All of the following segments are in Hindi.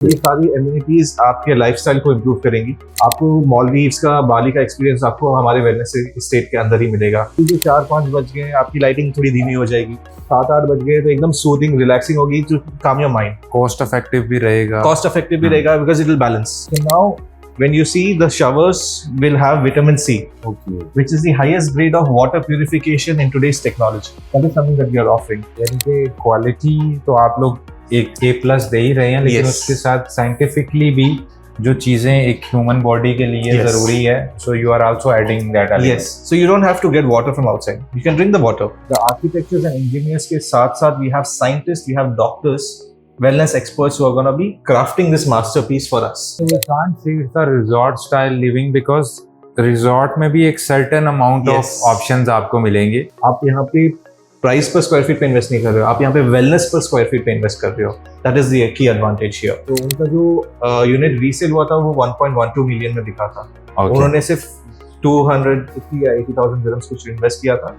ये सारी एमिनिटीज आपके लाइफस्टाइल को इम्प्रूव करेंगी। आपको मॉलदीव्स का, बाली का एक्सपीरियंस आपको हमारे वेलनेस स्टेट के अंदर ही मिलेगा। क्योंकि 4-5 बज गए, आपकी लाइटिंग थोड़ी धीमी हो जाएगी। 7-8 बज गए तो एकदम सूदिंग, रिलैक्सिंग होगी to calm your mind. Cost effective भी रहेगा, because it will balance. So now when you see, the showers will have vitamin C, which is the highest grade of water purification in today's technology. That is something that we are offering. यानी कि क्वालिटी तो आप लोग एक A+ दे ही रहे हैं, लेकिन Yes. उसके साथ साइंटिफिकली भी जो चीजें एक ह्यूमन बॉडी के लिए Yes. जरूरी है, so you are also adding that element. Yes, so you don't have to get water from outside. You can bring the water. The architects and engineers के साथ-साथ we have scientists, we have doctors, wellness experts who are going to be crafting this masterpiece for us. So we can't say it's a resort style living because resort में भी एक certain amount of Yes. Options आपको मिलेंगे। आप यहाँ पे प्राइस पर स्क्वायर फीट पे इन्वेस्ट नहीं कर रहे हो, आप यहाँ पे वेलनेस पर स्क्वायर फीट पे इन्वेस्ट कर रहे हो। That is the key advantage here. तो उनका जो यूनिट रीसेल हुआ था वो 1.12 मिलियन में दिखा था। Okay. उन्होंने सिर्फ 250 या 80,000 दिरहम्स कुछ इन्वेस्ट किया था,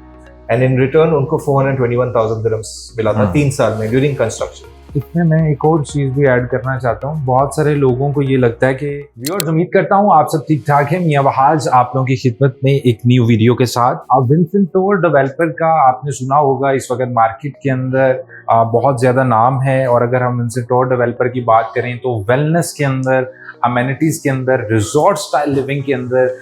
एंड इन रिटर्न उनको 421,000 दिरहम्स मिला था 3 साल में ड्यूरिंग कंस्ट्रक्शन। इसमें मैं एक और चीज भी ऐड करना चाहता हूँ। बहुत सारे लोगों को ये लगता है कि व्यूअर्स, उम्मीद करता हूँ आप सब ठीक ठाक हैं। मियां वहाज आप लोगों की खिदमत में एक न्यू वीडियो के साथ। अब विंसेंट टोर डेवलपर का आपने सुना होगा, इस वक्त मार्केट के अंदर बहुत ज्यादा नाम है। और अगर हम विंसेंट टोर डेवलपर की बात करें तो वेलनेस के अंदर, अमेनिटीज के अंदर, रिजॉर्ट स्टाइल लिविंग के अंदर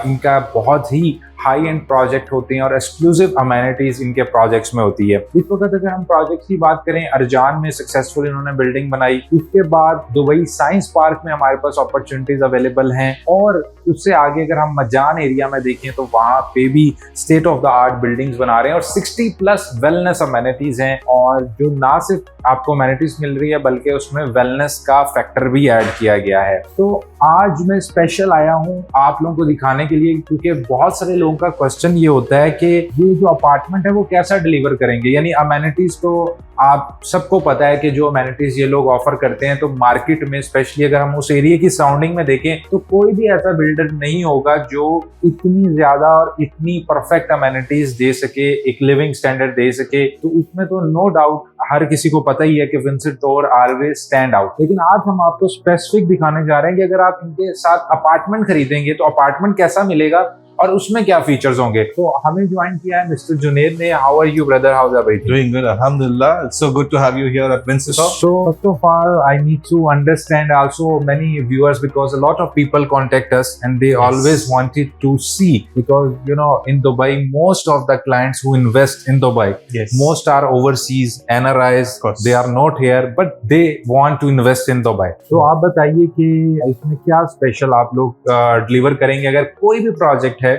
इनका बहुत ही हाई एंड प्रोजेक्ट होते हैं और एक्सक्लूसिव अमेनिटीज इनके प्रोजेक्ट्स में होती है। इस वक्त अगर हम प्रोजेक्ट्स की बात करें, अरजान में सक्सेसफुल इन्होंने बिल्डिंग बनाई। उसके बाद दुबई साइंस पार्क में हमारे पास अपॉर्चुनिटीज अवेलेबल हैं, और उससे आगे अगर हम मजान एरिया में देखें तो वहाँ पे भी state of the art buildings बना रहे हैं और 60+ वेलनेस अमेनिटीज हैं। और जो ना सिर्फ आपको अमेनिटीज मिल रही है बल्कि उसमें वेलनेस का फैक्टर भी ऐड किया गया है। तो आज मैं स्पेशल आया हूँ आप लोगों को दिखाने के लिए, क्योंकि बहुत सारे लोगों का क्वेश्चन ये होता है कि ये जो अपार्टमेंट है वो कैसा डिलीवर करेंगे। यानी अमेनिटीज तो आप सबको पता है कि जो अमेनिटीज ये लोग ऑफर करते हैं, तो मार्केट में स्पेशली अगर हम उस एरिया की सराउंडिंग में देखें तो कोई भी ऐसा बिल्डर नहीं होगा जो इतनी ज्यादा और इतनी परफेक्ट अमेनिटीज दे सके, एक लिविंग स्टैंडर्ड दे सके। तो उसमें तो नो डाउट हर किसी को पता ही है कि विंसेंट टोर ऑलवेज स्टैंड आउट। लेकिन आज हम आपको स्पेसिफिक दिखाने जा रहे हैं कि अगर आप इनके साथ अपार्टमेंट खरीदेंगे तो अपार्टमेंट कैसा मिलेगा और उसमें क्या फीचर्स होंगे। तो हमें ज्वाइन किया है मिस्टर जुनेद ने। How are you brother, how is everything? Doing good, alhamdulillah. It's so good to have you here at Vincent Tour. So first of all, I need to understand also many viewers, because a lot of people contact us and they always wanted to see, because you know in Dubai most of the clients who invest in Dubai, Yes. most are overseas NRIs, course. they are not here but they want to invest in Dubai. तो आप बताइए कि इसमें क्या स्पेशल आप लोग डिलीवर करेंगे अगर कोई भी प्रोजेक्ट है,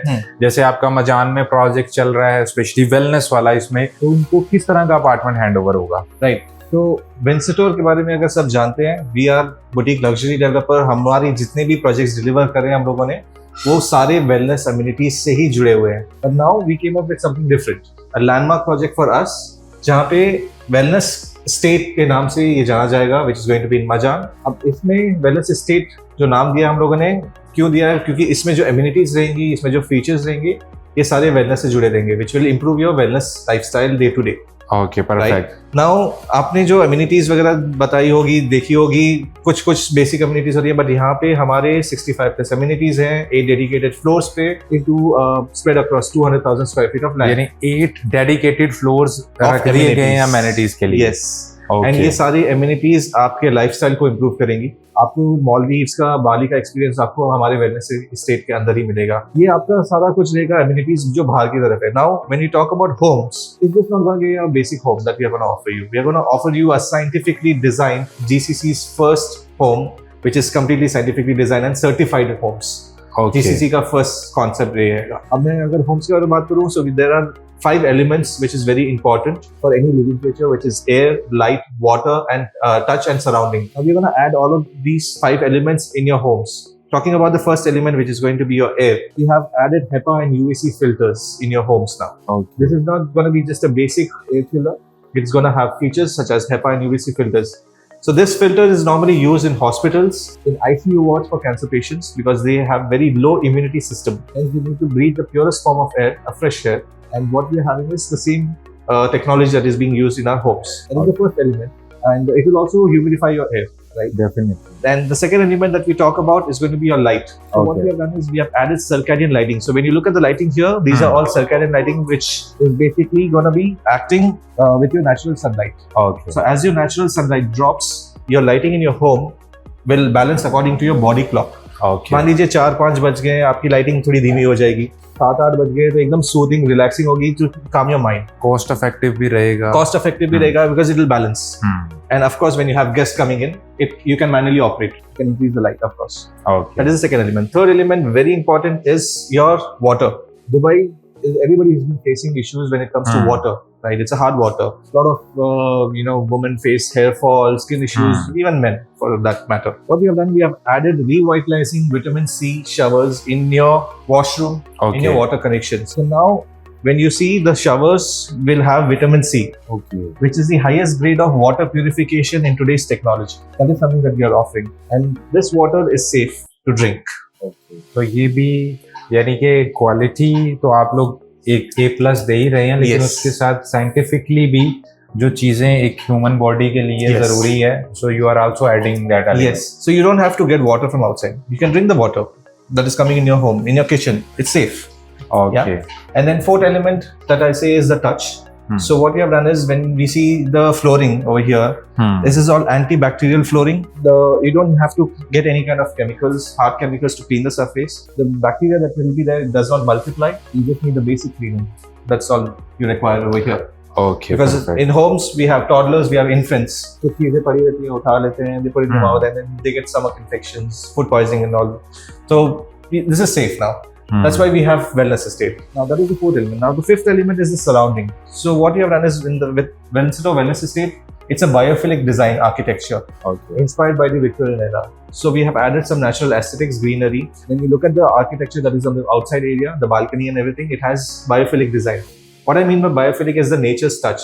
जैसे आपका मजान में प्रोजेक्ट चल रहा है स्पेशली वेलनेस वाला, इसमें तो उनको किस तरह का अपार्टमेंट हैंडओवर होगा? राइट। तो विंसेंट टोर के बारे में अगर सब जानते हैं, we are boutique luxury developer. हमारी जितने भी प्रोजेक्ट्स डिलीवर कर रहे हैं हम लोगों ने, वो सारे वेलनेस अम्यूनिटीज से ही जुड़े हुए हैं। But now we came up with something different, a landmark project for us, जहाँ पे वेलनेस स्टेट के नाम से ये जाना जाएगा, which is going to be in मजान। अब इसमें वेलनेस स्टेट जो नाम दिया हम लोगों ने, क्यों दिया है? क्योंकि इसमें जो एम्यूनिटीज रहेंगी, इसमें जो फीचर्स रहेंगे, ये सारे वेलनेस से जुड़े रहेंगे, which will improve your wellness lifestyle day to day. Okay, perfect. Now आपने जो एमिनिटीज वगैरह बताई होगी, देखी होगी, कुछ बेसिक एमिनिटीज होती है, बट यहाँ पे हमारे 65+ एमिनिटीज हैं 8 डेडिकेटेड फ्लोर्स पे, into spread across 200,000 square feet of land. यानी 8 डेडिकेटेड फ्लोर्स रख दिए गए हैं अमेनिटीज के लिए। यस, एंड ये सारी एमिनिटीज आपके लाइफस्टाइल को इम्प्रूव करेंगी। आपको मॉलदीव्स का, बाली का एक्सपीरियंस आपको हमारे वेलनेस स्टेट के अंदर ही मिलेगा। ये आपका सारा कुछ रहेगा एमिनिटीज जो बाहर की तरफ है। Now when you talk about homes, it's just not going to be a basic home that we are gonna offer you. We are gonna offer you a scientifically designed GCC's first home, which is completely scientifically designed and certified homes. GCC का फर्स्ट कॉन्सेप्ट रहेगा। अब मैं अगर होम्स के बारे में बात करूं, so there are 5 elements which is very important for any living creature, which is air, light, water, and touch and surrounding. Now we're going to add all of these 5 elements in your homes. Talking about the first element, which is going to be your air, we have added HEPA and UVC filters in your homes now. Okay. This is not going to be just a basic air filter. It's going to have features such as HEPA and UVC filters. So this filter is normally used in hospitals, in ICU wards for cancer patients, because they have very low immunity system and they need to breathe the purest form of air, a fresh air. And what we are having is the same technology that is being used in our homes. That is the first element, and it will also humidify your air. right? Definitely. Then the second element that we talk about is going to be your light. So what Okay. we have done is we have added circadian lighting. So when you look at the lighting here, these are all circadian lighting, which is basically going to be acting with your natural sunlight. Okay. So as your natural sunlight drops, your lighting in your home will balance according to your body clock. Okay. मान लीजिए 4-5 बज गए, आपकी लाइटिंग थोड़ी धीमी हो जाएगी, 7-8 बज गए तो एकदम सूदिंग रिलैक्सिंग होगी to calm your mind. Cost effective भी रहेगा. कॉस्ट इफेक्टिव भी रहेगा because it will balance. And of course, when you have guests coming in, you can manually operate. You can increase the light, of course. Okay. That is the second element. Third element, very important, is your water. Dubai, everybody has been facing issues when it comes to water, right? It's a hard water. A lot of, women face hair fall, skin issues, even men for that matter. What we have done, we have added revitalizing vitamin C showers in your washroom, in your water connections. So now, when you see the showers will have vitamin C, Okay. which is the highest grade of water purification in today's technology. That is something that we are offering. And this water is safe to drink. Okay. तो ये भी यानी कि क्वालिटी तो आप लोग एक A+ दे ही रहे हैं, लेकिन Yes. उसके साथ साइंटिफिकली भी जो चीजें एक ह्यूमन बॉडी के लिए Yes. जरूरी है, so you are also adding that element. Yes. So you don't have to get water from outside. You can drink the water that is coming in your home, in your kitchen. It's safe. Okay. And then fourth element that I say is the touch. So what we have done is when we see the flooring over here, this is all antibacterial flooring. You don't have to get any kind of chemicals, hard chemicals to clean the surface. The bacteria that will be there does not multiply. You just need the basic cleaning. That's all you require over here. Okay. Because perfect. in homes we have toddlers, we have infants. कुछ चीजें पड़ी रहती हैं, उठा लेते हैं, they put it in the mouth and then they get stomach infections, food poisoning and all. So this is safe now. That's why we have wellness estate. Now that is the fourth element. Now the fifth element is the surrounding. So what we have done is with wellness estate, it's a biophilic design architecture. Okay. Inspired by the Victorian era. So we have added some natural aesthetics, greenery. When you look at the architecture that is on the outside area, the balcony and everything, it has biophilic design. What I mean by biophilic is the nature's touch.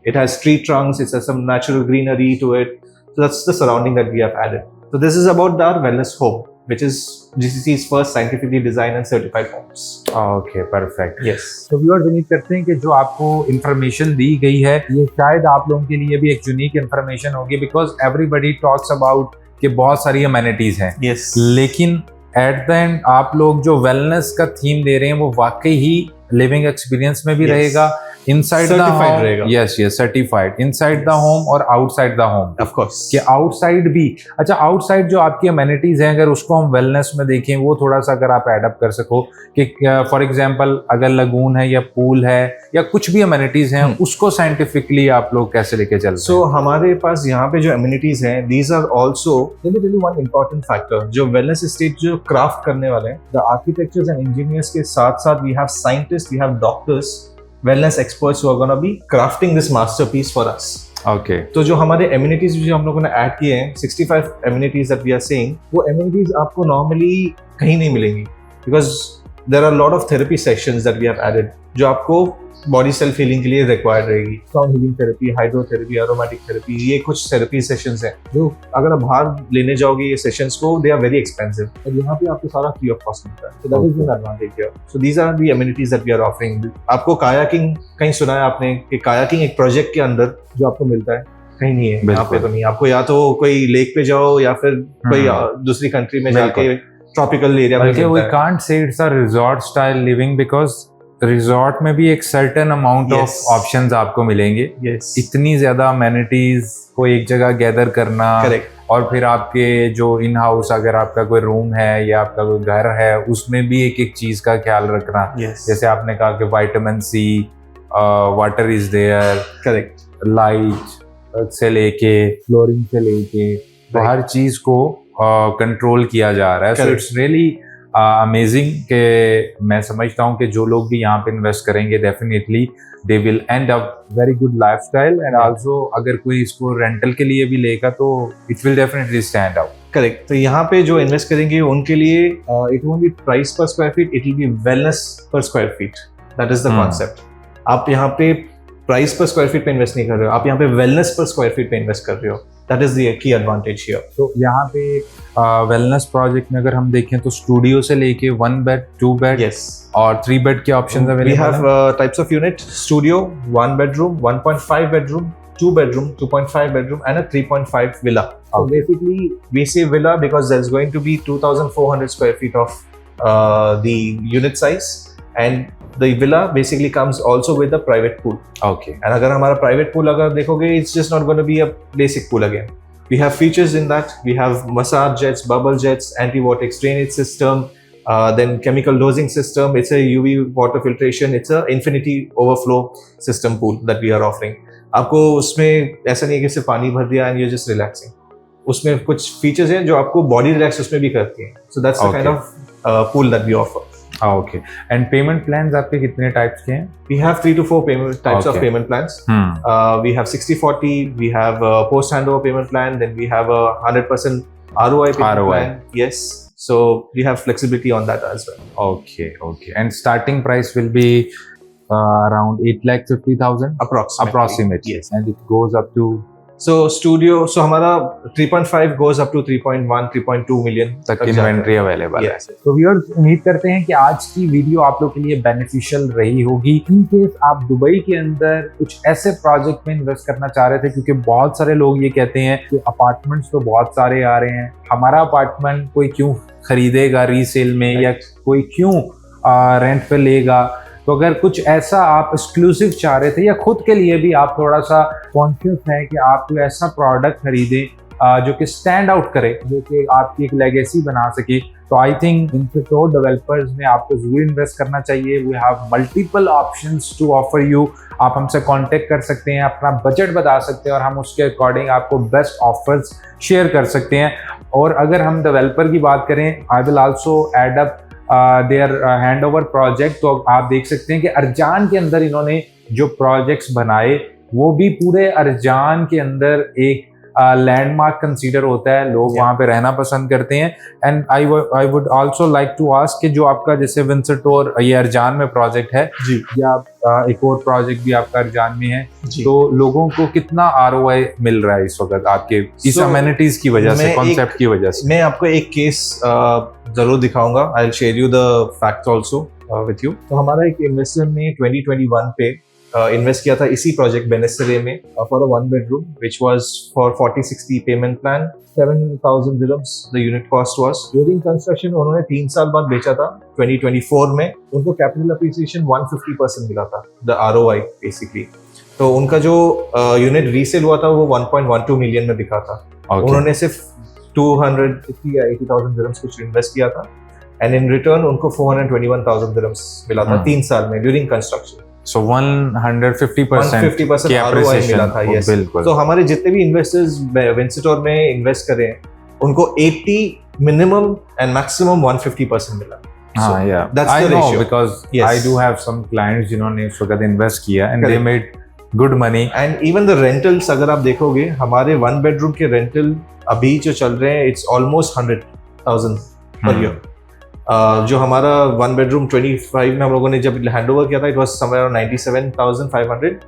It has tree trunks, it has some natural greenery to it. So that's the surrounding that we have added. So this is about our wellness home, which is GCC's first scientifically designed and certified homes. Okay, perfect. Yes. तो व्यूअर्स उम्मीद करते हैं कि जो आपको इंफॉर्मेशन दी गई है ये शायद आप लोगों के लिए भी एक यूनिक इंफॉर्मेशन होगी, बिकॉज एवरीबडी टॉक्स अबाउट कि बहुत सारी अमेनिटीज हैं, Yes. लेकिन एट द एंड आप लोग जो वेलनेस का थीम दे रहे हैं वो वाकई ही लिविंग एक्सपीरियंस में भी Yes. रहेगा, इनसाइड द Certified होम. रहेगा. Yes certified inside the home और outside the home. Of course. कि आउटसाइड भी, अच्छा आउटसाइड जो आपकी अमेनिटीज हैं अगर उसको हम वेलनेस में देखें वो थोड़ा सा अगर आप एडअप कर सको कि फॉर एग्जांपल अगर लगून है या पूल है या कुछ भी अमेनिटीज हैं उसको साइंटिफिकली आप लोग कैसे लेके चलते So हमारे पास यहाँ पे जो amenities हैं, these are also, let me tell you one important factor. जो wellness estate जो craft करने वाले हैं, the architects and engineers के साथ साथ we have scientists, we have doctors, wellness experts who are going to be crafting this masterpiece for us. हैं? ओके. तो जो हमारे amenities जो हम लोगों ने ऐड किए हैं, 65 amenities that we are saying, वो amenities आपको normally कहीं नहीं मिलेंगी, because there are a lot of therapy sessions that we have added जो आपको बॉडी सेल्फ हीलिंग के लिए रिक्वायर्ड रहेगी. Sound healing therapy, hydrotherapy, aromatic therapy, ये कुछ थेरेपी सेशंस हैं जो अगर आप बाहर लेने जाओगे ये सेशंस को, दे आर वेरी एक्सपेंसिव, और यहाँ पे आपको सारा फ्री ऑफ कॉस्ट मिलता है. So that is an advantage here. So these are the amenities that we are offering. आपको कायाकिंग कहीं सुना है आपने कि कायाकिंग एक प्रोजेक्ट के अंदर जो आपको मिलता है, कहीं नहीं है, यहाँ पे तो नहीं. आपको या तो कोई लेक पे जाओ या फिर कोई दूसरी कंट्री में जाके ट्रॉपिकल एरिया में. We can't say it's a resort style living, because resort में भी एक certain amount of Yes. Options आपको मिलेंगे. Yes. इतनी ज्यादा अमेनिटीज को एक जगह गैदर करना, Correct. और फिर आपके जो इन हाउस अगर आपका कोई रूम है या आपका कोई घर है उसमें भी एक एक चीज का ख्याल रखना. Yes. जैसे आपने कहा कि vitamin C, water is there, Correct. Light से लेके फ्लोरिंग से लेके तो हर चीज को कंट्रोल किया जा रहा है. सो Correct. इट्स रियली अमेजिंग कि मैं समझता हूँ कि जो लोग भी यहाँ पे इन्वेस्ट करेंगे definitely they will end up very good lifestyle, and also अगर कोई इसको रेंटल के लिए भी लेगा तो it will definitely stand out. Correct. तो यहाँ पे जो इन्वेस्ट करेंगे उनके लिए it won't be price per square feet, it will be wellness per square feet. That is the concept. आप यहाँ पे प्राइस पर स्क्वायर फीट पे इन्वेस्ट नहीं कर रहे हो, आप यहाँ पे वेलनेस पर स्क्वायर फीट पे इन्वेस्ट कर रहे हो. That is the key advantage here. तो यहाँ पे वेलनेस प्रोजेक्ट में अगर हम देखें तो स्टूडियो से लेके 1 बेड, 2 बेड यस, और 3 बेड के ऑप्शंस वी अवेलेबल हैव हैं. Types of unit. Studio, 1 bedroom, 1.5 bedroom, 2 bedroom, 2.5 bedroom and a 3.5 villa. So Okay. basically, we say villa because there's going to be 2,400 square feet of the unit size, and the villa basically comes also with a private pool. Okay. And अगर हमारा private pool अगर देखोगे, it's just not going to be a basic pool again. We have features in that. We have massage jets, bubble jets, anti-vortex drainage system, then chemical dosing system. It's a UV water filtration. It's a infinity overflow system pool that we are offering. आपको उसमें ऐसा नहीं है कि सिर्फ पानी भर दिया and you're just relaxing. उसमें कुछ फीचर्स हैं जो आपको बॉडी रिलैक्स उसमें भी करती हैं. So that's the kind of pool that we offer. Okay. And payment plans आपके कितने टाइप्स के हैं? We have 3 to 4 types of Okay. payment plans. We have 60-40, we have a post handover payment plan, then we have a 100% ROI payment ROI. plan. Yes. So we have flexibility on that as well. Okay, okay. And starting price will be around 8,50,000 approximately. Yes. And it goes up to So हमारा 3.5 goes up to 3.1, 3.2 million तक जाता है. इन्वेंट्री अवेलेबल है. Yes. तो व्यूअर्स, उम्मीद करते हैं कि आज की वीडियो आप लोग के लिए बेनिफिशियल रही होगी. इन केस आप दुबई के अंदर कुछ ऐसे प्रोजेक्ट में इन्वेस्ट करना चाह रहे थे, क्योंकि बहुत सारे लोग ये कहते हैं कि अपार्टमेंट्स तो बहुत सारे आ रहे हैं, हमारा अपार्टमेंट कोई क्यों खरीदेगा रीसेल में, या कोई क्यों रेंट पे लेगा. तो अगर कुछ ऐसा आप एक्सक्लूसिव चाह रहे थे, या खुद के लिए भी आप थोड़ा सा कॉन्शियस हैं कि आप कोई ऐसा प्रोडक्ट खरीदें जो कि स्टैंड आउट करे, जो कि आपकी एक लेगेसी बना सके, तो आई थिंक विंसेंटोर डेवलपर्स में आपको जरूर इन्वेस्ट करना चाहिए. We have multiple options to offer you. आप हमसे कांटेक्ट कर सकते हैं, अपना बजट बता सकते हैं और हम उसके अकॉर्डिंग आपको बेस्ट ऑफर्स शेयर कर सकते हैं. और अगर हम डेवलपर की बात करें, I will also add up their handover project. तो आप देख सकते हैं कि अर्जान के अंदर इन्होंने जो प्रोजेक्ट्स बनाए वो भी पूरे अर्जान के अंदर एक लैंडमार्क कंसीडर होता है. लोग वहाँ पे रहना पसंद करते हैं. And I would also like to ask कि जो आपका जैसे विंसेंटोर ये अर्जान में प्रोजेक्ट है जी, या एक और प्रोजेक्ट भी आपका अर्जान में है, जी. तो लोगों को कितना ROI मिल रहा है इस वक्त आपके इस अमेनिटीज की वजह से, कॉन्सेप्ट की वजह से? मैं आपको एक केस जरूर दिखाऊंगा. I will share you the facts also with you. तो हमारा एक इन्वेस्टर ने 2021 पे इन्वेस्ट किया था इसी प्रोजेक्ट बेनेसरे में for a 1 bedroom which was for 40-60 payment plan. 7,000 dirhams the unit cost was. During construction उन्होंने 3 साल बाद बेचा था 2024 में. उनको कैपिटल अप्रिसिएशन 150% मिला था, द ROI बेसिकली. तो उनका जो यूनिट रीसेल हुआ था वो 1.12 मिलियन में बिका था. उन्होंने सिर्फ 250 या 80,000 dirhams कुछ इन्वेस्ट किया था, एंड इन रिटर्न उनको 421,000 dirhams मिला था 3 साल में ड्यूरिंग कंस्ट्रक्शन. सो 150% की ROI मिला था. yes. बिल्कुल. तो हमारे जितने भी इन्वेस्टर्स विंसेंटोर में इन्वेस्ट कर रहे हैं उनको 80 मिनिमम एंड मैक्सिमम 150% मिला. हाँ, yeah. that's I the know ratio. because Yes. I do have some clients जिन्होंने इस वक्त इन्वेस्ट किया and they Correct. made good money. And even the rentals अगर आप देखोगे, हमारे 1 bedroom के रेंटल अभी जो चल रहे हैं, इट्स ऑलमोस्ट 100,000 पर ईयर. जो हमारा 1 bedroom 25 में हम लोगों ने जब हैंड ओवर किया था, इट वाज समवेयर 97,500.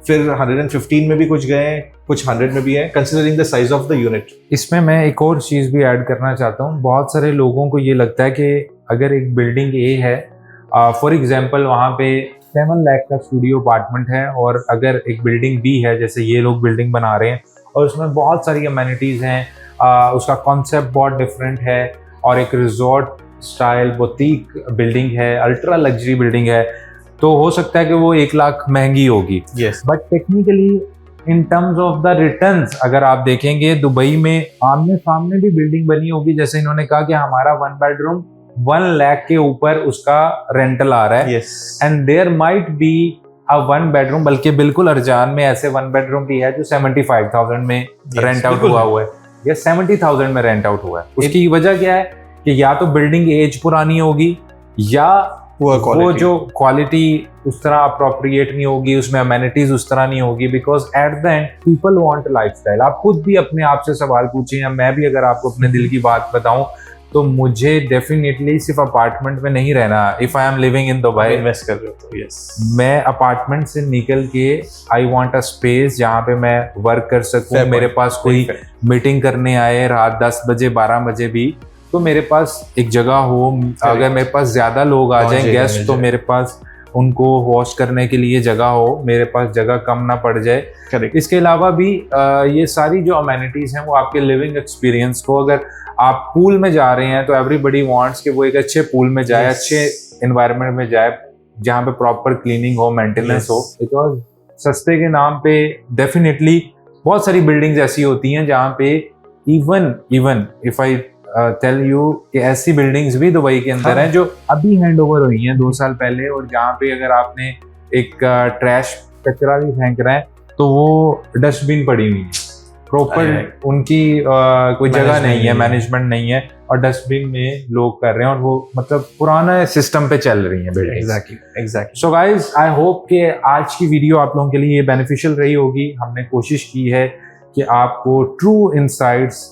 फिर 115 में भी कुछ गए हैं, कुछ 100 में भी है, considering the size of the unit. इसमें मैं एक और चीज़ भी ऐड करना चाहता हूँ. बहुत सारे लोगों को ये लगता है कि अगर एक बिल्डिंग ए है, फॉर एग्जांपल वहाँ पे 7 लाख का स्टूडियो अपार्टमेंट है, और अगर एक बिल्डिंग बी है, जैसे ये लोग बिल्डिंग बना रहे हैं और उसमें बहुत सारी अमेनिटीज़ हैं, उसका कॉन्सेप्ट बहुत डिफरेंट है, और एक रिजॉर्ट स्टाइल बुटीक बिल्डिंग है, अल्ट्रा लग्जरी बिल्डिंग है, तो हो सकता है कि वो 1 लाख महंगी होगी. Yes. But technically in terms of the returns अगर आप देखेंगे, दुबई में आमने सामने भी बिल्डिंग बनी होगी, जैसे इन्होंने कहा कि हमारा 1 bedroom 1 लाख के ऊपर उसका रेंटल आ रहा है. Yes. And there might be a 1 bedroom, बल्कि बिल्कुल अर्जान में ऐसे 1 bedroom भी है जो 75,000 में रेंट आउट हुआ है, या 70,000 में रेंट आउट हुआ है. उसकी वजह क्या है कि या तो बिल्डिंग एज पुरानी होगी, या वो जो क्वालिटी उस तरह अप्रोप्रिएट नहीं होगी, उसमें अमेनिटीज उस तरह नहीं होगी. Because at the end people want lifestyle. आप खुद भी अपने आप से सवाल पूछें, या मैं भी अगर आपको अपने दिल की बात बताऊं, तो मुझे डेफिनेटली सिर्फ अपार्टमेंट में नहीं रहना. If I am living in Dubai, invest कर रहे हो तो यस, मैं अपार्टमेंट से निकल के आई वांट अ स्पेस जहाँ पे मैं वर्क कर सकूं. मेरे पास कोई मीटिंग करने आए रात 10 बजे 12 बजे भी, तो मेरे पास एक जगह हो. अगर मेरे पास ज्यादा लोग आ जाएं गेस्ट, तो मेरे पास उनको वॉश करने के लिए जगह हो, मेरे पास जगह कम ना पड़ जाए। करेक्ट। इसके अलावा भी ये सारी जो अमेनिटीज़ हैं वो आपके लिविंग एक्सपीरियंस को, अगर आप पूल में जा रहे हैं तो एवरीबडी वांट्स कि वो एक अच्छे पूल में जाए, Yes. अच्छे इन्वायरमेंट में जाए जहाँ पे प्रॉपर क्लीनिंग हो, मेंटेनेंस हो। बिकॉज सस्ते के नाम पे डेफिनेटली बहुत सारी बिल्डिंग्स ऐसी होती हैं जहाँ पे even if I tell you कि ऐसी बिल्डिंग्स भी दुबई के अंदर हैं जो अभी हैंड ओवर हुई हैं 2 साल पहले, और जहाँ पे अगर आपने एक ट्रैश कचरा भी फेंक रहे हैं तो वो डस्टबिन पड़ी हुई है, प्रॉपर उनकी कोई जगह नहीं है, मैनेजमेंट नहीं है, और डस्टबिन में लोग कर रहे हैं, और वो मतलब पुराना सिस्टम पे चल रही है building. Exactly. So guys, I hope कि आज की वीडियो आप लोगों के लिए बेनिफिशियल रही होगी। हमने कोशिश की है कि आपको ट्रू इनसाइट्स,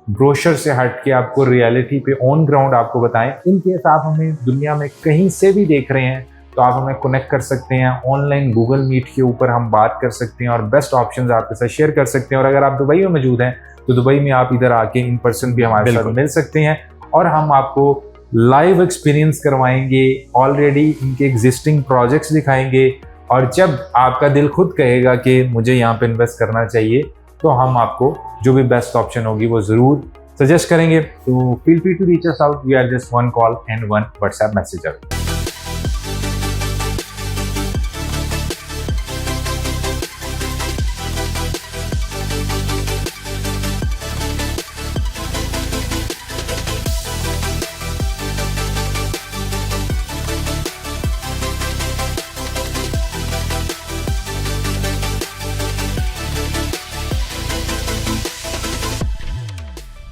ब्रोशर से हट के आपको रियलिटी पे ऑन ग्राउंड आपको बताएं। इन केस आप हमें दुनिया में कहीं से भी देख रहे हैं तो आप हमें कनेक्ट कर सकते हैं ऑनलाइन, गूगल मीट के ऊपर हम बात कर सकते हैं और बेस्ट ऑप्शंस आपके साथ शेयर कर सकते हैं। और अगर आप दुबई में मौजूद हैं तो दुबई में आप इधर आके इन पर्सन भी हमारे साथ मिल सकते हैं, और हम आपको लाइव एक्सपीरियंस करवाएंगे, ऑलरेडी इनके एग्जिस्टिंग प्रोजेक्ट्स दिखाएंगे, और जब आपका दिल खुद कहेगा कि मुझे यहाँ पे इन्वेस्ट करना चाहिए तो हम आपको जो भी बेस्ट ऑप्शन होगी वो ज़रूर सजेस्ट करेंगे। तो feel free to reach us out, we are just 1 call and 1 WhatsApp message.